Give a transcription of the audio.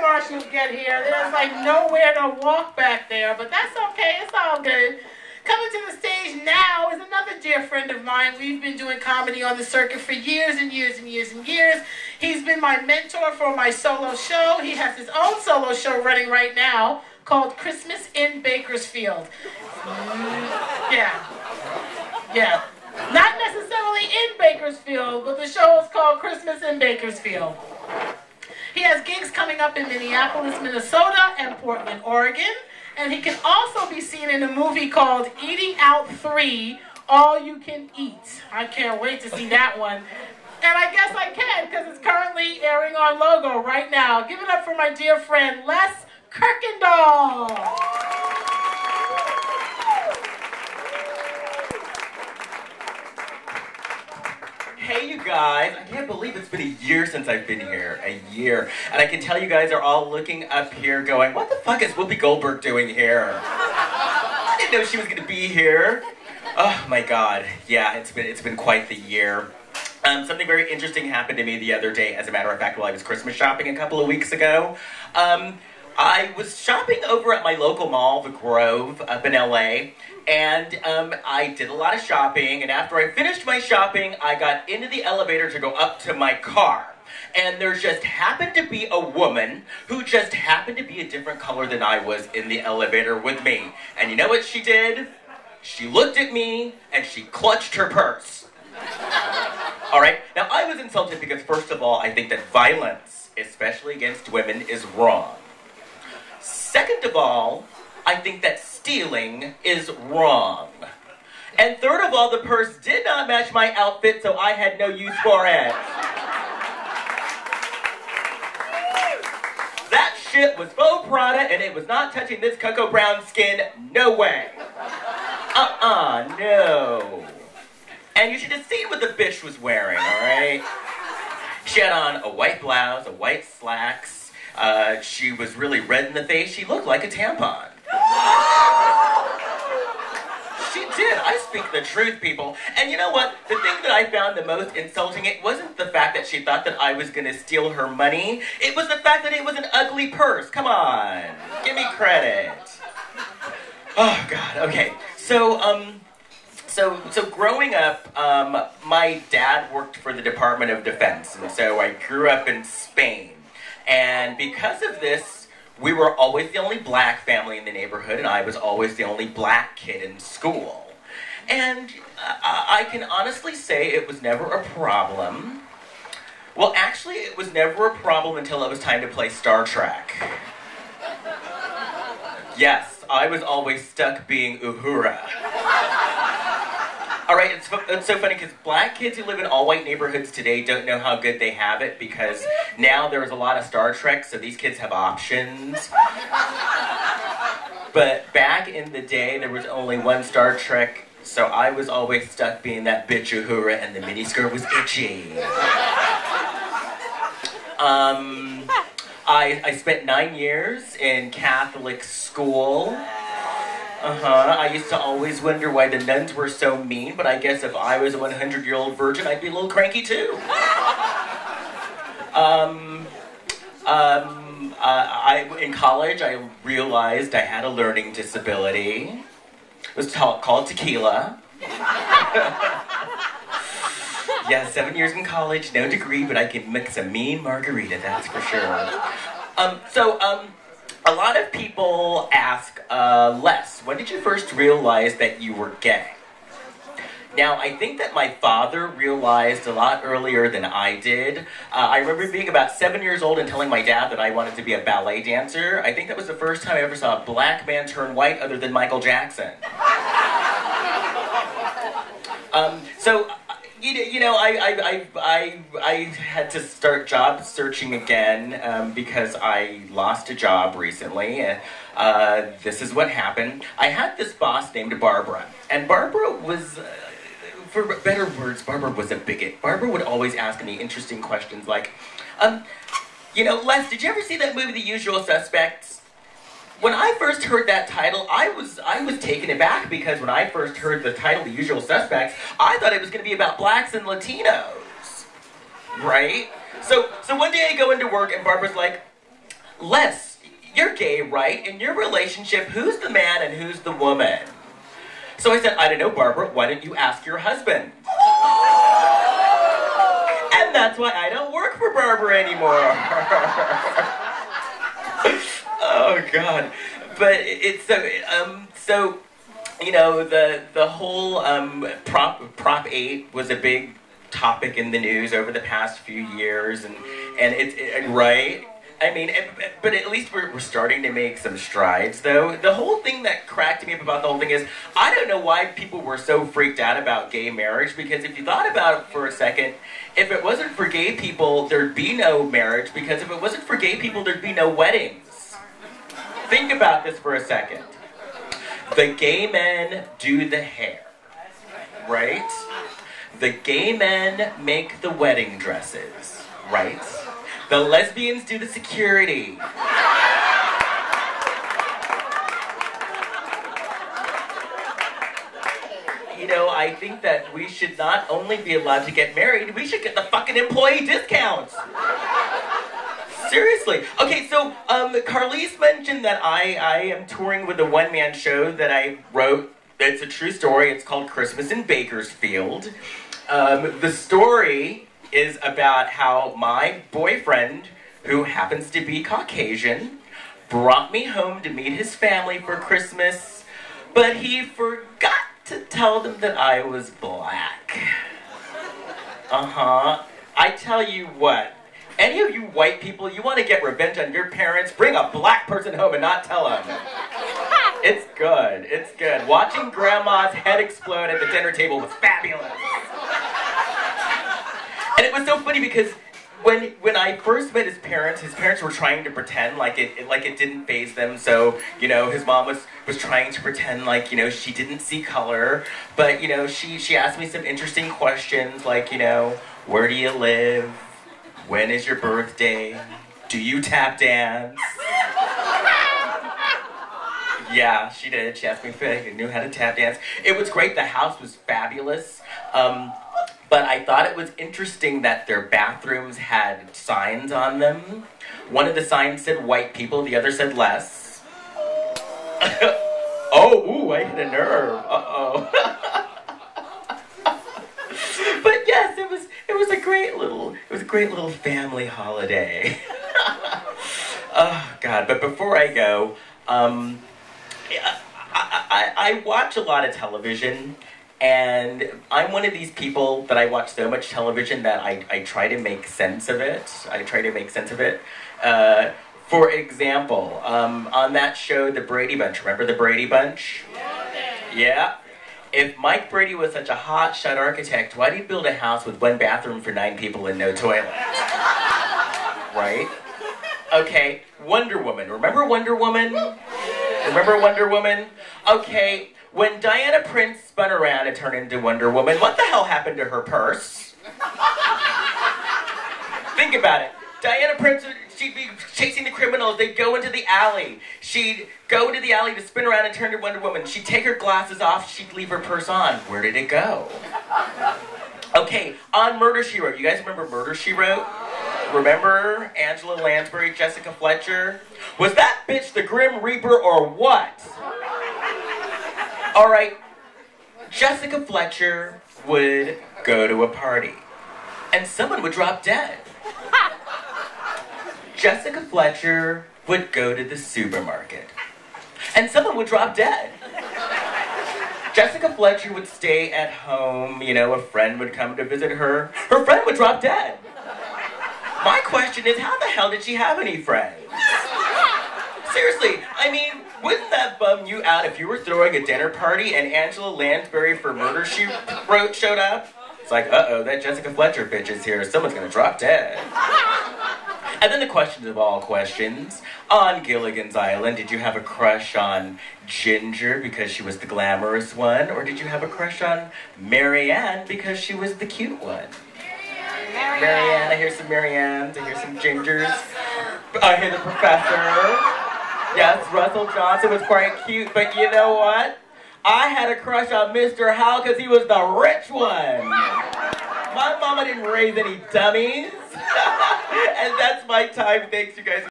marshals get here, there's like nowhere to walk back there, but that's okay, it's all good. Coming to the stage now is another dear friend of mine. We've been doing comedy on the circuit for years and years and years and years. He's been my mentor for my solo show. He has his own solo show running right now called Christmas in Bakersfield. Yeah. Not necessarily in Bakersfield, but the show is called Christmas in Bakersfield. He has gigs coming up in Minneapolis, Minnesota, and Portland, Oregon. And he can also be seen in a movie called Eating Out 3, All You Can Eat. I can't wait to see that one. And I guess I can, because it's currently airing on Logo right now. Give it up for my dear friend, Les Kurkendaal. Hey you guys, I can't believe it's been a year since I've been here, a year. And I can tell you guys are all looking up here going, what the fuck is Whoopi Goldberg doing here? I didn't know she was gonna be here. Oh my God, yeah, it's been quite the year. Something very interesting happened to me the other day, as a matter of fact, while I was Christmas shopping a couple of weeks ago. I was shopping over at my local mall, The Grove, up in LA, and I did a lot of shopping, and after I finished my shopping, I got into the elevator to go up to my car. And there just happened to be a woman who just happened to be a different color than I was in the elevator with me. And you know what she did? She looked at me, and she clutched her purse. Alright, now I was insulted because first of all, I think that violence, especially against women, is wrong. Second of all, I think that stealing is wrong. And third of all, the purse did not match my outfit, so I had no use for it. That shit was faux Prada, and it was not touching this cocoa brown skin, no way. No. And you should have seen what the bitch was wearing, alright? She had on a white blouse, a white slacks. She was really red in the face. She looked like a tampon. She did. I speak the truth, people. And you know what? The thing that I found the most insulting, it wasn't the fact that she thought that I was going to steal her money. It was the fact that it was an ugly purse. Come on. Give me credit. Oh, God. Okay. So growing up, my dad worked for the Department of Defense. And so I grew up in Spain. And because of this, we were always the only black family in the neighborhood, and I was always the only black kid in school. And I can honestly say it was never a problem. Well, actually, it was never a problem until it was time to play Star Trek. Yes, I was always stuck being Uhura. Alright, it's so funny because black kids who live in all-white neighborhoods today don't know how good they have it because now there's a lot of Star Trek, so these kids have options. But back in the day, there was only one Star Trek, so I was always stuck being that bitch Uhura, and the miniskirt was itchy. I spent 9 years in Catholic school. I used to always wonder why the nuns were so mean, but I guess if I was a 100-year-old virgin, I'd be a little cranky too. In college, I realized I had a learning disability. It was called tequila. Yeah, 7 years in college, no degree, but I can mix a mean margarita, that's for sure. A lot of people ask, Les, when did you first realize that you were gay? Now, I think that my father realized a lot earlier than I did. I remember being about 7 years old and telling my dad that I wanted to be a ballet dancer. I think that was the first time I ever saw a black man turn white other than Michael Jackson. I had to start job searching again because I lost a job recently. This is what happened. I had this boss named Barbara, and Barbara was, for better words, Barbara was a bigot. Barbara would always ask me interesting questions like, Les, did you ever see that movie, The Usual Suspects? When I first heard that title, I was taken aback because when I first heard the title, The Usual Suspects, I thought it was going to be about blacks and Latinos, right? So one day I go into work and Barbara's like, Les, you're gay, right? In your relationship, who's the man and who's the woman? So I said, I don't know, Barbara, why don't you ask your husband? And that's why I don't work for Barbara anymore. Oh, God. But it's so, you know, the whole Prop 8 was a big topic in the news over the past few years, and it's right? I mean, but at least we're starting to make some strides, though. The whole thing that cracked me up about the whole thing is, I don't know why people were so freaked out about gay marriage, because if you thought about it for a second, if it wasn't for gay people, there'd be no marriage, because if it wasn't for gay people, there'd be no weddings. Think about this for a second. The gay men do the hair, right? The gay men make the wedding dresses, right? The lesbians do the security. You know, I think that we should not only be allowed to get married, we should get the fucking employee discounts. Seriously. Okay, so Carlise mentioned that I am touring with a one-man show that I wrote. It's a true story. It's called Christmas in Bakersfield. The story is about how my boyfriend, who happens to be Caucasian, brought me home to meet his family for Christmas, but he forgot to tell them that I was black. I tell you what, any of you white people, you want to get revenge on your parents, bring a black person home and not tell them. It's good, it's good. Watching Grandma's head explode at the dinner table was fabulous. And it was so funny because when I first met his parents were trying to pretend like it didn't faze them. So, you know, his mom was trying to pretend like, you know, she didn't see color. But, you know, she asked me some interesting questions like, you know, where do you live? When is your birthday? Do you tap dance? Yeah, she did. She asked me if I knew how to tap dance. It was great. The house was fabulous. But I thought it was interesting that their bathrooms had signs on them. One of the signs said white people, the other said less. Oh, ooh, I hit a nerve. Uh-oh. But yes, it was a great little family holiday. Oh God, but before I go, I watch a lot of television. And I'm one of these people that I watch so much television that I try to make sense of it. For example, on that show, The Brady Bunch, remember The Brady Bunch? Yeah. If Mike Brady was such a hotshot architect, why did he build a house with one bathroom for 9 people and no toilet? Right? Okay, Wonder Woman. Remember Wonder Woman? Remember Wonder Woman? Okay. When Diana Prince spun around and turned into Wonder Woman, what the hell happened to her purse? Think about it. Diana Prince, she'd be chasing the criminals. They'd go into the alley. She'd go into the alley to spin around and turn into Wonder Woman. She'd take her glasses off. She'd leave her purse on. Where did it go? Okay, on Murder, She Wrote. You guys remember Murder, She Wrote? Remember Angela Lansbury, Jessica Fletcher? Was that bitch the Grim Reaper or what? All right, Jessica Fletcher would go to a party, and someone would drop dead. Jessica Fletcher would go to the supermarket, and someone would drop dead. Jessica Fletcher would stay at home, you know, a friend would come to visit her. Her friend would drop dead. My question is, how the hell did she have any friends? Seriously, I mean, wouldn't that bum you out if you were throwing a dinner party and Angela Lansbury for Murder, She Wrote showed up? It's like, uh-oh, that Jessica Fletcher bitch is here. Someone's gonna drop dead. And then the question of all questions. On Gilligan's Island, did you have a crush on Ginger because she was the glamorous one? Or did you have a crush on Marianne because she was the cute one? Marianne, I hear some Mariannes, I hear some Gingers. I hear the professor. Yes, Russell Johnson was quite cute, but you know what? I had a crush on Mr. Howell because he was the rich one. My mama didn't raise any dummies. And that's my time. Thanks, you guys.